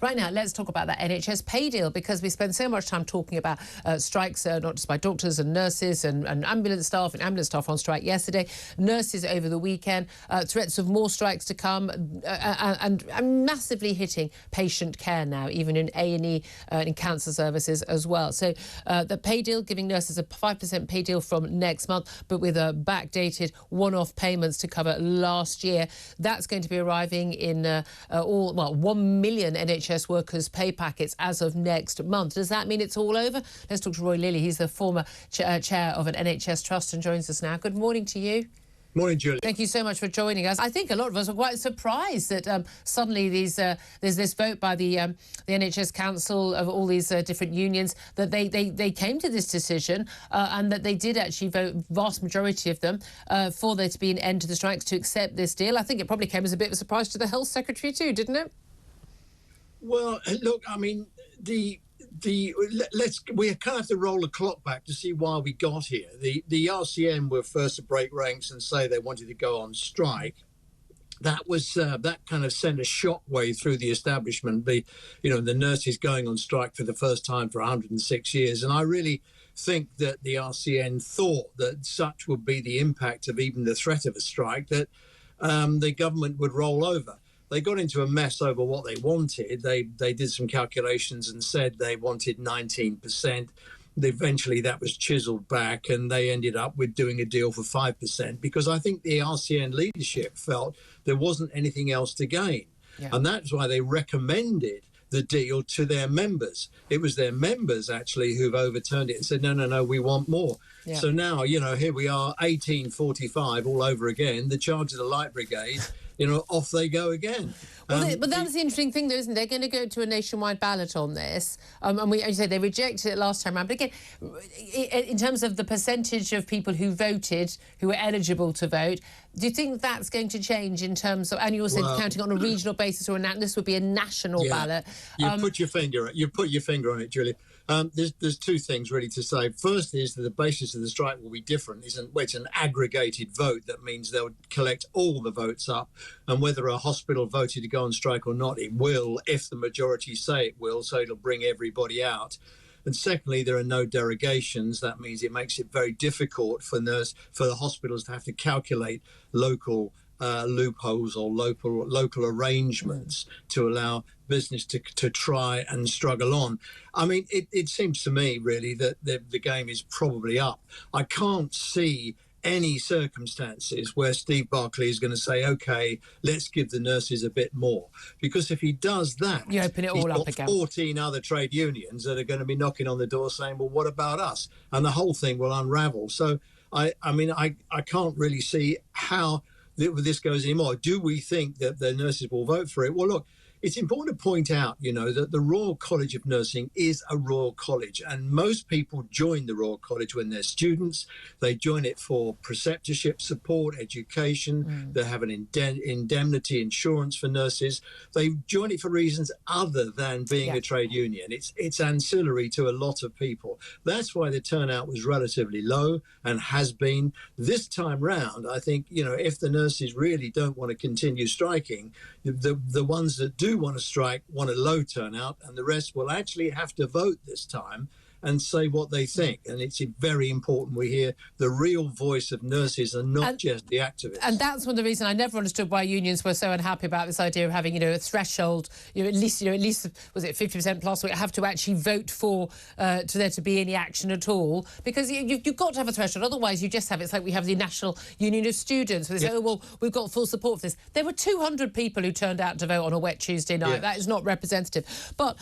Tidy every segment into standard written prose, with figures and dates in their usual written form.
Right now, let's talk about that NHS pay deal, because we spend so much time talking about strikes, not just by doctors and nurses and ambulance staff on strike yesterday, nurses over the weekend, threats of more strikes to come, and massively hitting patient care now, even in A&E and in cancer services as well. So the pay deal, giving nurses a 5% pay deal from next month, but with a backdated one-off payments to cover last year. That's going to be arriving in 1 million NHS workers' pay packets as of next month. Does that mean it's all over? Let's talk to Roy Lilley. He's the former chair of an NHS trust and joins us now. Good morning to you. Morning, Julia. Thank you so much for joining us. I think a lot of us are quite surprised that suddenly there's this vote by the NHS Council of all these different unions, that they came to this decision and that they did actually vote, vast majority of them, for there to be an end to the strikes, to accept this deal. I think it probably came as a bit of a surprise to the Health Secretary too, didn't it? Well, look, I mean, we kind of have to roll the clock back to see why we got here. The RCN were first to break ranks and say they wanted to go on strike. That was that kind of sent a shockwave through the establishment. The nurses going on strike for the first time for 106 years, and I really think that the RCN thought that such would be the impact of even the threat of a strike, that the government would roll over. They got into a mess over what they wanted. They did some calculations and said they wanted 19%. Eventually that was chiseled back, and they ended up with doing a deal for 5%, because I think the RCN leadership felt there wasn't anything else to gain. Yeah. And that's why they recommended the deal to their members. It was their members actually who've overturned it and said, no, we want more. Yeah. So now, here we are, 1845 all over again. The charge of the Light Brigade, off they go again. Well, but that was the interesting thing, though, isn't it? They're going to go to a nationwide ballot on this. And as you say, they rejected it last time around. But again, in terms of the percentage of people who voted, who were eligible to vote, do you think that's going to change in terms of, and you also counting on a regional basis, or this would be a national ballot? You put your finger on it, Julie. There's two things really to say. First is that the basis of the strike will be different. It's an aggregated vote. That means they'll collect all the votes up, and whether a hospital voted to go on strike or not, it will, if the majority say it will, so it'll bring everybody out. And secondly, there are no derogations. That means it makes it very difficult for the hospitals to have to calculate local loopholes or local arrangements to allow business to try and struggle on. I mean, it seems to me really that the game is probably up. I can't see any circumstances where Steve Barclay is going to say, OK, let's give the nurses a bit more. Because if he does that, you open it all up again. 14 other trade unions that are going to be knocking on the door saying, well, what about us? And the whole thing will unravel. So, I can't really see how this goes anymore. Do we think that the nurses will vote for it? Well, look, it's important to point out, that the Royal College of Nursing is a Royal College, and most people join the Royal College when they're students. They join it for preceptorship support, education. They have an indemnity insurance for nurses. They join it for reasons other than being a trade union. It's ancillary to a lot of people. That's why the turnout was relatively low and has been. This time round, I think, if the nurses really don't want to continue striking, the ones that do want to strike want a low turnout, and the rest will actually have to vote this time and say what they think. And it's very important we hear the real voice of nurses and not just the activists. And that's one of the reasons I never understood why unions were so unhappy about this idea of having, a threshold, at least was it 50% plus, we have to actually vote for to there to be any action at all, because you've got to have a threshold. Otherwise, you just have, it's like we have the National Union of Students, where they say, oh, well, we've got full support for this. There were 200 people who turned out to vote on a wet Tuesday night. That is not representative.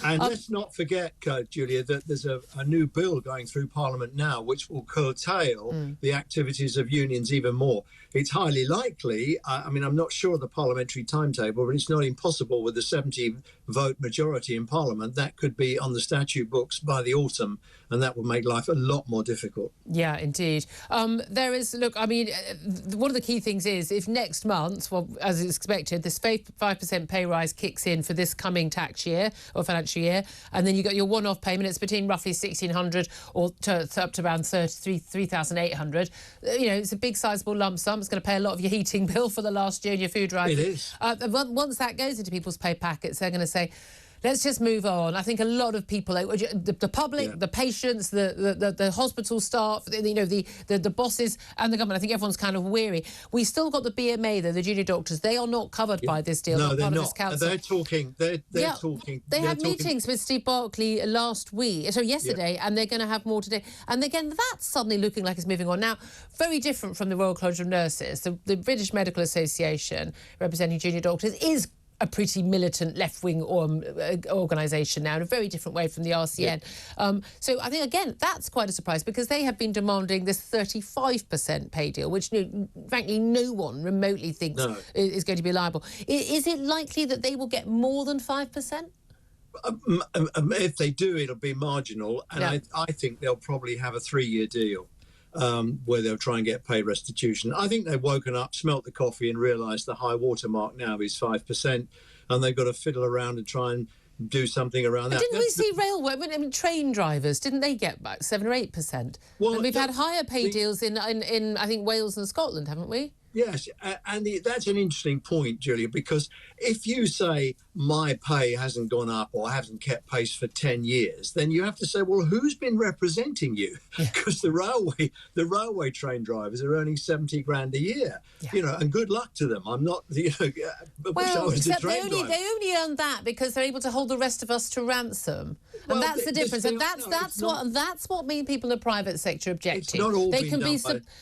And let's not forget, Julia, that there's a new bill going through Parliament now which will curtail the activities of unions even more. It's highly likely, I'm not sure of the parliamentary timetable, but it's not impossible with the 70 vote majority in Parliament. That could be on the statute books by the autumn, and that would make life a lot more difficult. Yeah, indeed. There is, look, one of the key things is if next month, well, as is expected, this 5% pay rise kicks in for this coming tax year or financial year, and then you got your one-off payment, it's between roughly 1,600 or up to around 3,800. It's a big sizable lump sum. It's going to pay a lot of your heating bill for the last year and your food rise. It is. Once that goes into people's pay packets, they're going to say, Let's just move on. I think a lot of people, the public, the patients, the hospital staff, the bosses and the government, I think everyone's kind of weary. We still got the BMA, though, the junior doctors. They are not covered by this deal. No, not they're part not. Of this council. They're talking. They're talking. They had meetings with Steve Barclay yesterday, and they're going to have more today. And again, that's suddenly looking like it's moving on. Now, very different from the Royal College of Nurses. The British Medical Association, representing junior doctors, is a pretty militant left-wing organisation now, in a very different way from the RCN. So I think, again, that's quite a surprise, because they have been demanding this 35% pay deal, which, frankly, no one remotely thinks is going to be liable. Is it likely that they will get more than 5%? If they do, it'll be marginal, and I think they'll probably have a 3-year deal. Where they'll try and get pay restitution. I think they've woken up, smelt the coffee and realised the high water mark now is 5%, and they've got to fiddle around and try and do something around that. Didn't we see railway, train drivers, didn't they get about 7 or 8%? Well, and we've had higher pay deals in I think, Wales and Scotland, haven't we? Yes, and that's an interesting point, Julia, because if you say my pay hasn't gone up or hasn't kept pace for 10 years, then you have to say, well, who's been representing you? Because the railway train drivers are earning 70 grand a year, and good luck to them. I'm not, well, except they only earn that because they're able to hold the rest of us to ransom. And that's the difference. And that's what many people in the private sector object to.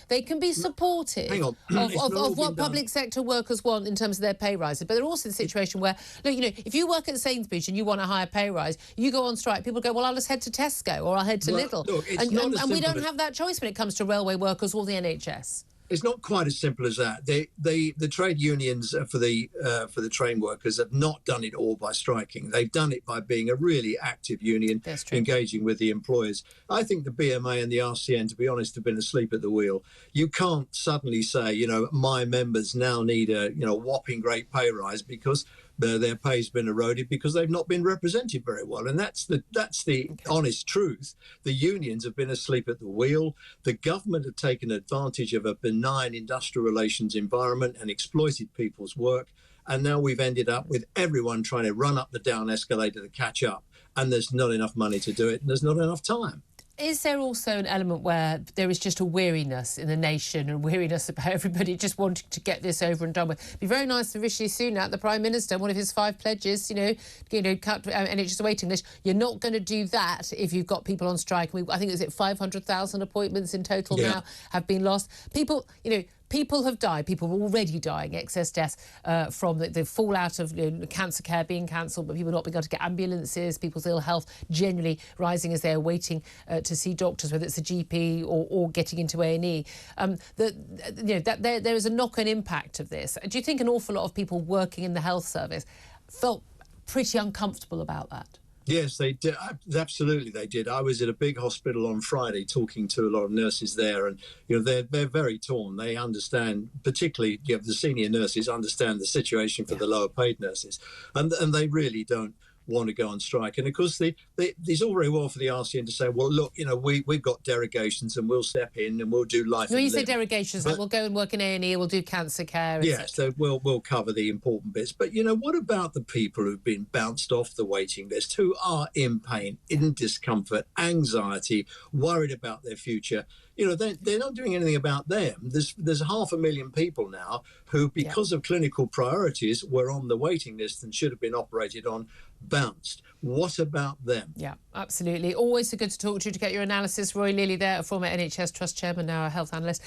They can be supportive. Hang on. Of what public sector workers want in terms of their pay rises. But they're also in a situation where, look, if you work at Sainsbury's and you want a higher pay rise, you go on strike, people go, well, I'll just head to Tesco or I'll head to Lidl. Look, and we don't have that choice when it comes to railway workers or the NHS. It's not quite as simple as that. The trade unions for the train workers have not done it all by striking. They've done it by being a really active union, engaging with the employers. I think the BMA and the RCN, to be honest, have been asleep at the wheel. You can't suddenly say, my members now need a whopping great pay rise because their pay's been eroded because they've not been represented very well. And that's the honest truth. The unions have been asleep at the wheel. The government have taken advantage of a benign industrial relations environment and exploited people's work. And now we've ended up with everyone trying to run up the down escalator to catch up. And there's not enough money to do it, and there's not enough time. Is there also an element where there is just a weariness in the nation and weariness about everybody just wanting to get this over and done with? It'd be very nice for Rishi Sunak, the Prime Minister, one of his 5 pledges, cut NHS waiting list. You're not going to do that if you've got people on strike. I think, 500,000 appointments in total now have been lost. People have died. People are already dying, excess deaths from the fallout of cancer care being cancelled, but people not being able to get ambulances, people's ill health generally rising as they're waiting to see doctors, whether it's a GP or getting into A&E. There is a knock-on impact of this. Do you think an awful lot of people working in the health service felt pretty uncomfortable about that? Yes, they did. Absolutely, they did. I was at a big hospital on Friday talking to a lot of nurses there, and they're very torn. They understand, particularly the senior nurses, understand the situation for the lower paid nurses, and they really don't want to go on strike. And of course, it's all very well for the RCN to say, well, look, we've got derogations and we'll step in and we'll do life. When you say derogations, we'll go and work in A&E, we'll do cancer care. Yes, so we'll cover the important bits. But what about the people who've been bounced off the waiting list, who are in pain, in discomfort, anxiety, worried about their future? They're not doing anything about them. There's 500,000 people now who, because of clinical priorities, were on the waiting list and should have been operated on, bounced. What about them? Yeah, absolutely. Always so good to talk to you, to get your analysis. Roy Lilley there, a former NHS Trust Chairman, now a health analyst.